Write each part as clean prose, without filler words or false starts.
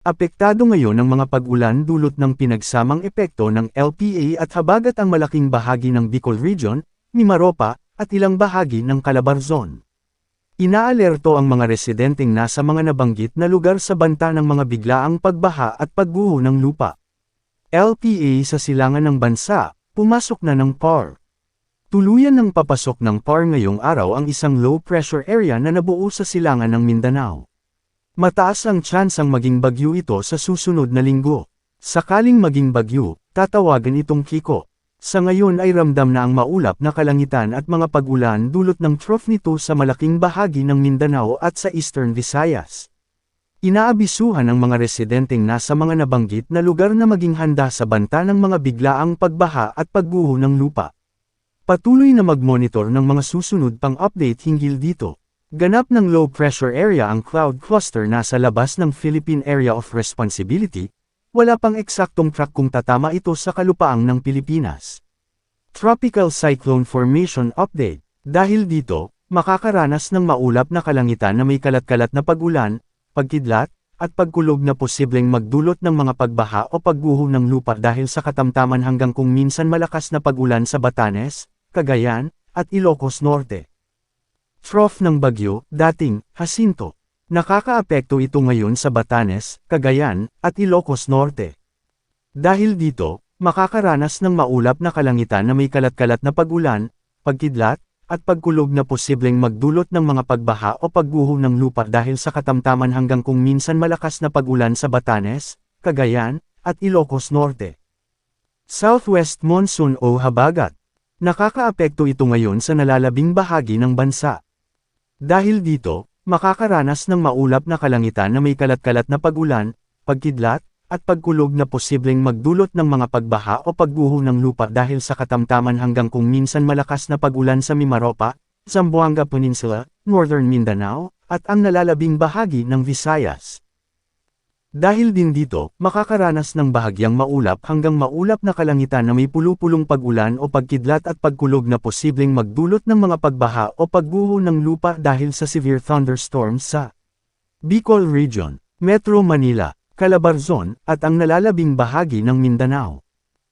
Apektado ngayon ang mga pag-ulan dulot ng pinagsamang epekto ng LPA at habagat ang malaking bahagi ng Bicol Region, Mimaropa, at ilang bahagi ng Calabarzon. Inaalerto ang mga residenteng nasa mga nabanggit na lugar sa banta ng mga biglaang pagbaha at pagguho ng lupa. LPA sa silangan ng bansa, pumasok na ng PAR. Tuluyan ng papasok ng PAR ngayong araw ang isang low-pressure area na nabuo sa silangan ng Mindanao. Mataas ang tsansang maging bagyo ito sa susunod na linggo. Sakaling maging bagyo, tatawagan itong Kiko. Sa ngayon ay ramdam na ang maulap na kalangitan at mga pag-ulan dulot ng trough nito sa malaking bahagi ng Mindanao at sa Eastern Visayas. Inaabisuhan ang mga residenteng nasa mga nabanggit na lugar na maging handa sa banta ng mga biglaang pagbaha at pagguho ng lupa. Patuloy na mag-monitor ng mga susunod pang update hinggil dito. Ganap ng low pressure area ang cloud cluster nasa labas ng Philippine Area of Responsibility, wala pang eksaktong track kung tatama ito sa kalupaang ng Pilipinas. Tropical Cyclone Formation Update. Dahil dito, makakaranas ng maulap na kalangitan na may kalat-kalat na pag-ulan, pagkidlat, at pagkulog na posibleng magdulot ng mga pagbaha o pagguho ng lupa dahil sa katamtaman hanggang kung minsan malakas na pag-ulan sa Batanes, Cagayan, at Ilocos Norte. Trough ng bagyo, dating, Jacinto. Nakakaapekto ito ngayon sa Batanes, Cagayan, at Ilocos Norte. Dahil dito, makakaranas ng maulap na kalangitan na may kalat-kalat na pag-ulan, pagkidlat, at pagkulog na posibleng magdulot ng mga pagbaha o pagguho ng lupa dahil sa katamtaman hanggang kung minsan malakas na pag-ulan sa Batanes, Cagayan, at Ilocos Norte. Southwest Monsoon o Habagat. Nakakaapekto ito ngayon sa nalalabing bahagi ng bansa. Dahil dito, makakaranas ng maulap na kalangitan na may kalat-kalat na pag-ulan, pagkidlat, at pagkulog na posibleng magdulot ng mga pagbaha o pagguho ng lupa dahil sa katamtaman hanggang kung minsan malakas na pag-ulan sa Mimaropa, Zamboanga Peninsula, Northern Mindanao, at ang nalalabing bahagi ng Visayas. Dahil din dito, makakaranas ng bahagyang maulap hanggang maulap na kalangitan na may pulu-pulong pag-ulan o pagkidlat at pagkulog na posibleng magdulot ng mga pagbaha o pagguho ng lupa dahil sa severe thunderstorms sa Bicol Region, Metro Manila, Calabarzon, at ang nalalabing bahagi ng Mindanao.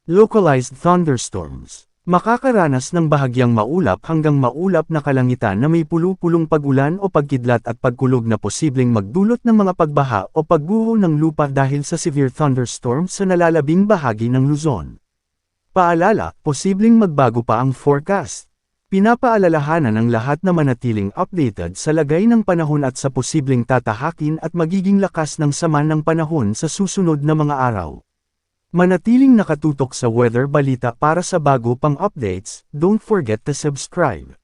Localized thunderstorms. Makakaranas ng bahagyang maulap hanggang maulap na kalangitan na may pulu-pulong pag-ulan o pagkidlat at pagkulog na posibleng magdulot ng mga pagbaha o pagguho ng lupa dahil sa severe thunderstorms sa nalalabing bahagi ng Luzon. Paalala, posibleng magbago pa ang forecast. Pinapaalalahanan ang lahat na manatiling updated sa lagay ng panahon at sa posibleng tatahakin at magiging lakas ng sama ng panahon sa susunod na mga araw. Manatiling nakatutok sa Weather Balita para sa bago pang updates, don't forget to subscribe.